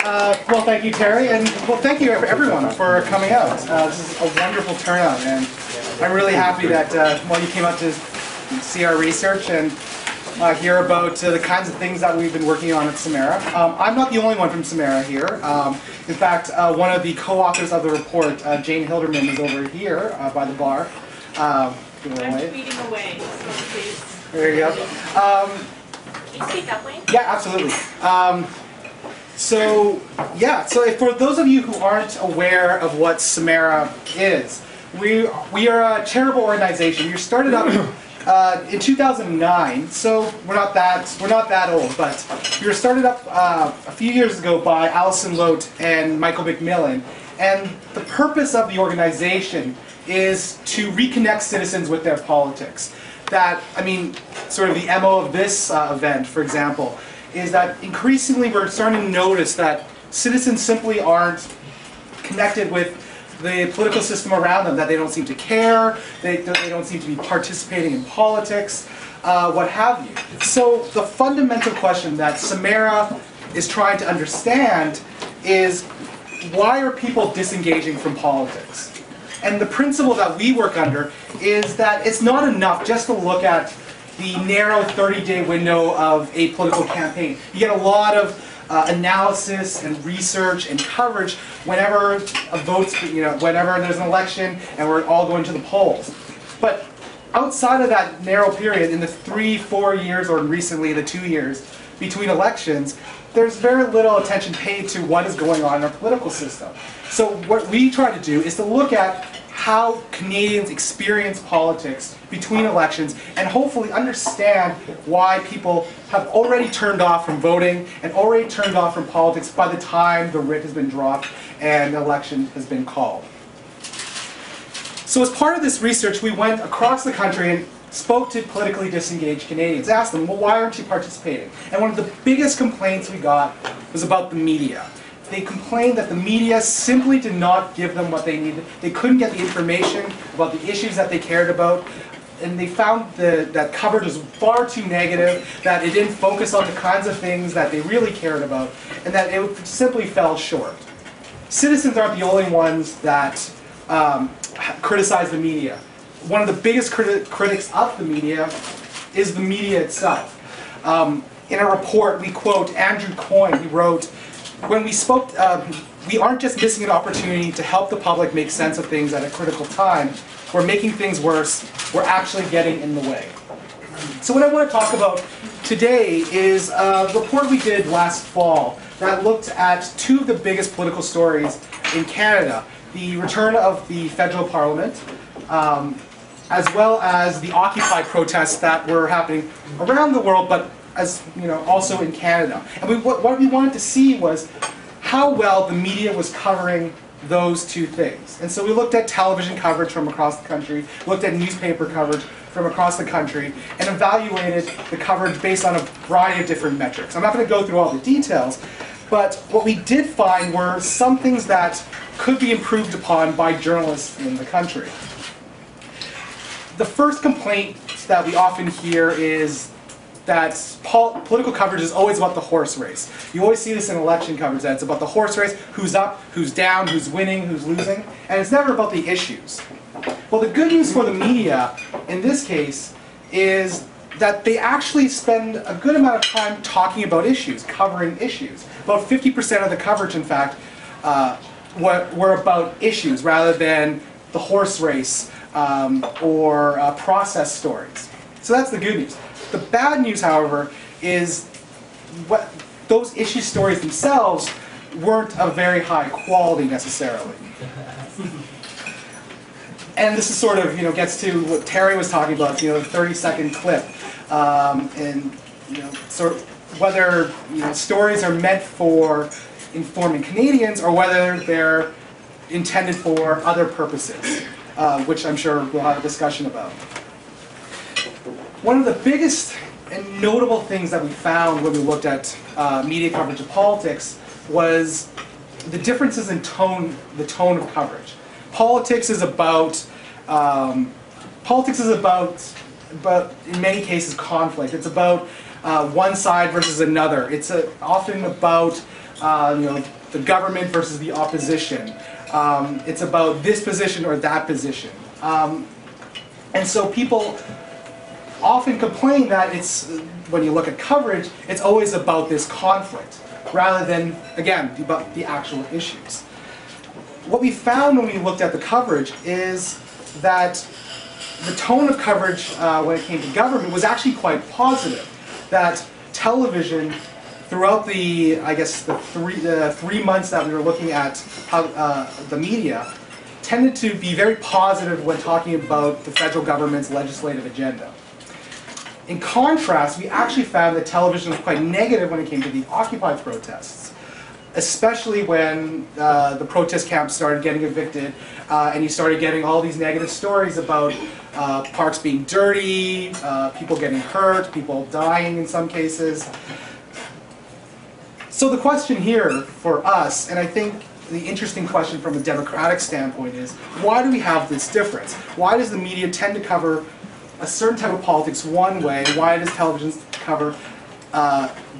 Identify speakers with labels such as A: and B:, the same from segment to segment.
A: Well, thank you, Terry, and well, thank you everyone for coming out. This is a wonderful turnout, and I'm really happy that well, you came out to see our research and hear about the kinds of things that we've been working on at Samara. I'm not the only one from Samara here. In fact, one of the co-authors of the report, Jane Hilderman, is over here by the bar.
B: I'm tweeting away, so please.
A: There you go.
B: Can you speak up, Wayne?
A: Yeah, absolutely. So for those of you who aren't aware of what Samara is, we are a charitable organization. We started up in 2009, so we're not that old, but we were started up a few years ago by Alison Lote and Michael McMillan, and the purpose of the organization is to reconnect citizens with their politics. Sort of the MO of this event, for example, is that increasingly we're starting to notice that citizens simply aren't connected with the political system around them, that they don't seem to care, they don't seem to be participating in politics, what have you. So the fundamental question that Samara is trying to understand is, why are people disengaging from politics? And the principle that we work under is that it's not enough just to look at the narrow 30-day window of a political campaign. You get a lot of analysis and research and coverage whenever whenever there's an election and we're all going to the polls. But outside of that narrow period, in the 3-4 years, or recently the 2 years between elections, there's very little attention paid to what is going on in our political system. So what we try to do is to look at how Canadians experience politics between elections and hopefully understand why people have already turned off from voting and already turned off from politics by the time the writ has been dropped and the election has been called. So as part of this research, we went across the country and spoke to politically disengaged Canadians, asked them, well, why aren't you participating? And one of the biggest complaints we got was about the media. They complained that the media simply did not give them what they needed. They couldn't get the information about the issues that they cared about, and they found that coverage was far too negative, that it didn't focus on the kinds of things that they really cared about, and that it simply fell short. Citizens aren't the only ones that criticize the media. One of the biggest critics of the media is the media itself. In a report, we quote Andrew Coyne. He wrote, "When we spoke, we aren't just missing an opportunity to help the public make sense of things at a critical time. We're making things worse. We're actually getting in the way." So what I want to talk about today is a report we did last fall that looked at two of the biggest political stories in Canada: the return of the federal parliament, as well as the Occupy protests that were happening around the world, but also in Canada. And what we wanted to see was how well the media was covering those two things. And so we looked at television coverage from across the country, looked at newspaper coverage from across the country, and evaluated the coverage based on a variety of different metrics. I'm not going to go through all the details, but what we did find were some things that could be improved upon by journalists in the country. The first complaint that we often hear is that political coverage is always about the horse race. You always see this in election coverage, that it's about the horse race, who's up, who's down, who's winning, who's losing, and it's never about the issues. Well, the good news for the media, in this case, is that they actually spend a good amount of time talking about issues, covering issues. About 50% of the coverage, in fact, were about issues rather than the horse race or process stories. So that's the good news. The bad news, however, is those issue stories themselves weren't of very high quality necessarily. And this is sort of, gets to what Terry was talking about, the 30-second clip, and sort of whether stories are meant for informing Canadians or whether they're intended for other purposes, which I'm sure we'll have a discussion about. One of the biggest and notable things that we found when we looked at media coverage of politics was the differences in the tone of coverage. Politics is about in many cases, conflict. It's about one side versus another. It's often about the government versus the opposition. It's about this position or that position. And so people often complain that when you look at coverage, it's always about this conflict, rather than, again, about the actual issues. What we found when we looked at the coverage is that the tone of coverage when it came to government was actually quite positive. That television, throughout the 3 months that we were looking at the media, tended to be very positive when talking about the federal government's legislative agenda. In contrast, we actually found that television was quite negative when it came to the Occupy protests, especially when the protest camps started getting evicted and you started getting all these negative stories about parks being dirty, people getting hurt, people dying in some cases. So the question here for us, and I think the interesting question from a democratic standpoint, is why do we have this difference? Why does the media tend to cover a certain type of politics one way? Why does television cover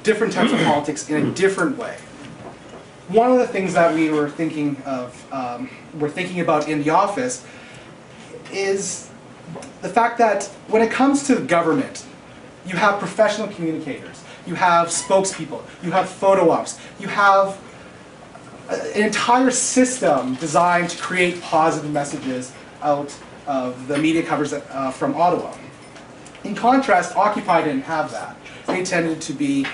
A: different types of politics in a different way? One of the things that we were thinking about in the office is the fact that when it comes to government, you have professional communicators, you have spokespeople, you have photo ops, you have an entire system designed to create positive messages out of the media coverage from Ottawa. In contrast, Occupy didn't have that. They tended to be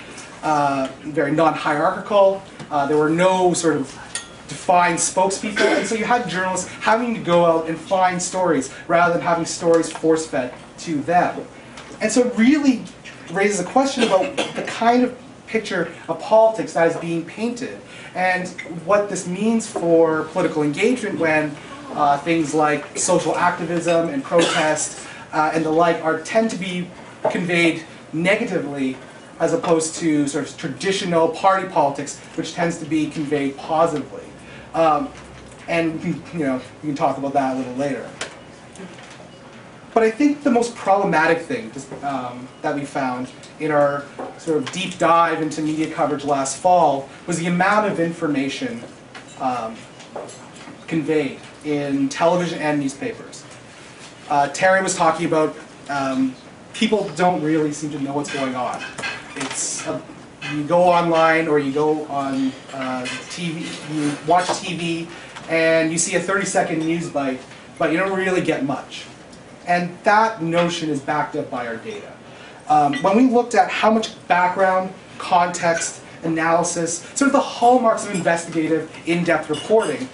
A: very non-hierarchical. There were no sort of defined spokespeople, and so you had journalists having to go out and find stories rather than having stories force-fed to them. And so it really raises a question about the kind of picture of politics that is being painted and what this means for political engagement when things like social activism and protest and the like tend to be conveyed negatively, as opposed to sort of traditional party politics, which tends to be conveyed positively. And we can talk about that a little later. But I think the most problematic thing that we found in our sort of deep dive into media coverage last fall was the amount of information conveyed in television and newspapers. Terry was talking about people don't really seem to know what's going on. You go online or you go on TV, you watch TV, and you see a 30-second news bite, but you don't really get much. And that notion is backed up by our data. When we looked at how much background, context, analysis, sort of the hallmarks of investigative, in-depth reporting,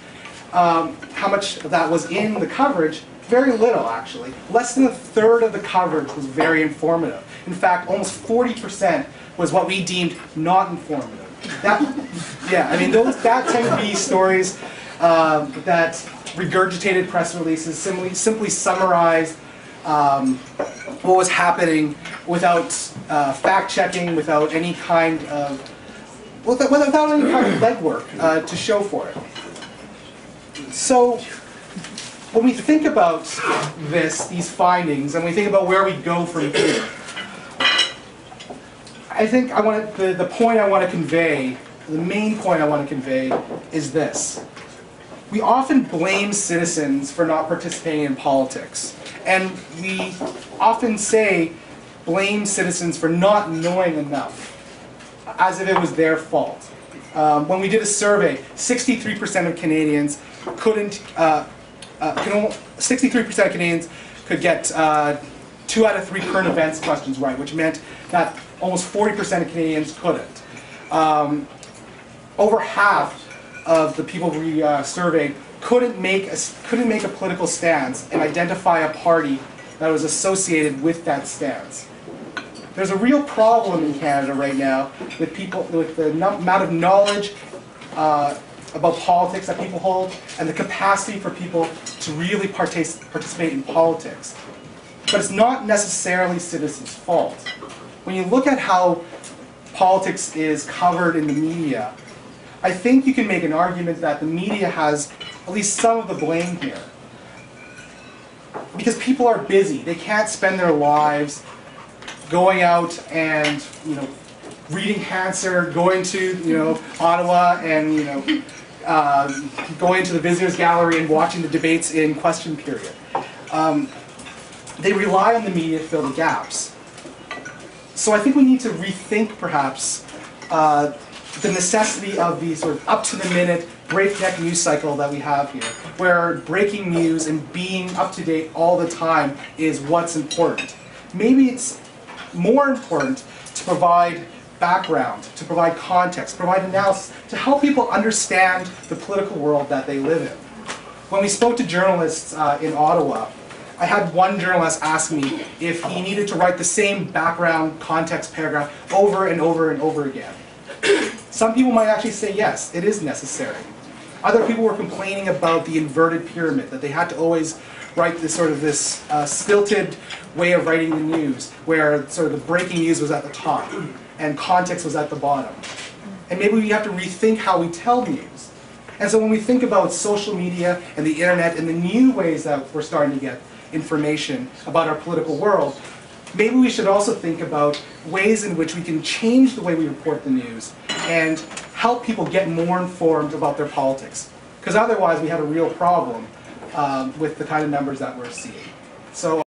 A: how much of that was in the coverage, very little actually. Less than a third of the coverage was very informative. In fact, almost 40% was what we deemed not informative. That tend to be stories that regurgitated press releases, simply summarized what was happening without fact-checking, without any kind of legwork to show for it. So when we think about these findings, and we think about where we go from here, I think the point I want to convey, the main point I want to convey, is this. We often blame citizens for not participating in politics. And we often blame citizens for not knowing enough, as if it was their fault. When we did a survey, 63% of Canadians could get 2 out of 3 current events questions right, which meant that almost 40% of Canadians couldn't. Over half of the people we surveyed couldn't make a political stance and identify a party that was associated with that stance. There's a real problem in Canada right now with the amount of knowledge about politics that people hold and the capacity for people to really participate in politics. But it's not necessarily citizens' fault. When you look at how politics is covered in the media, I think you can make an argument that the media has at least some of the blame here. Because people are busy. They can't spend their lives going out and reading Hansard, going to Ottawa, and going to the visitors gallery and watching the debates in question period. They rely on the media to fill the gaps. So I think we need to rethink perhaps the necessity of the sort of up-to-the-minute, breakneck news cycle that we have here, where breaking news and being up-to-date all the time is what's important. Maybe it's more important to provide background, to provide context, provide analysis, to help people understand the political world that they live in. When we spoke to journalists in Ottawa, I had one journalist ask me if he needed to write the same background context paragraph over and over and over again. Some people might actually say yes, it is necessary. Other people were complaining about the inverted pyramid, that they had to always write this stilted way of writing the news, where sort of the breaking news was at the top and context was at the bottom. And maybe we have to rethink how we tell news. And so when we think about social media and the internet and the new ways that we're starting to get information about our political world, maybe we should also think about ways in which we can change the way we report the news and help people get more informed about their politics. Because otherwise we have a real problem with the kind of numbers that we're seeing. So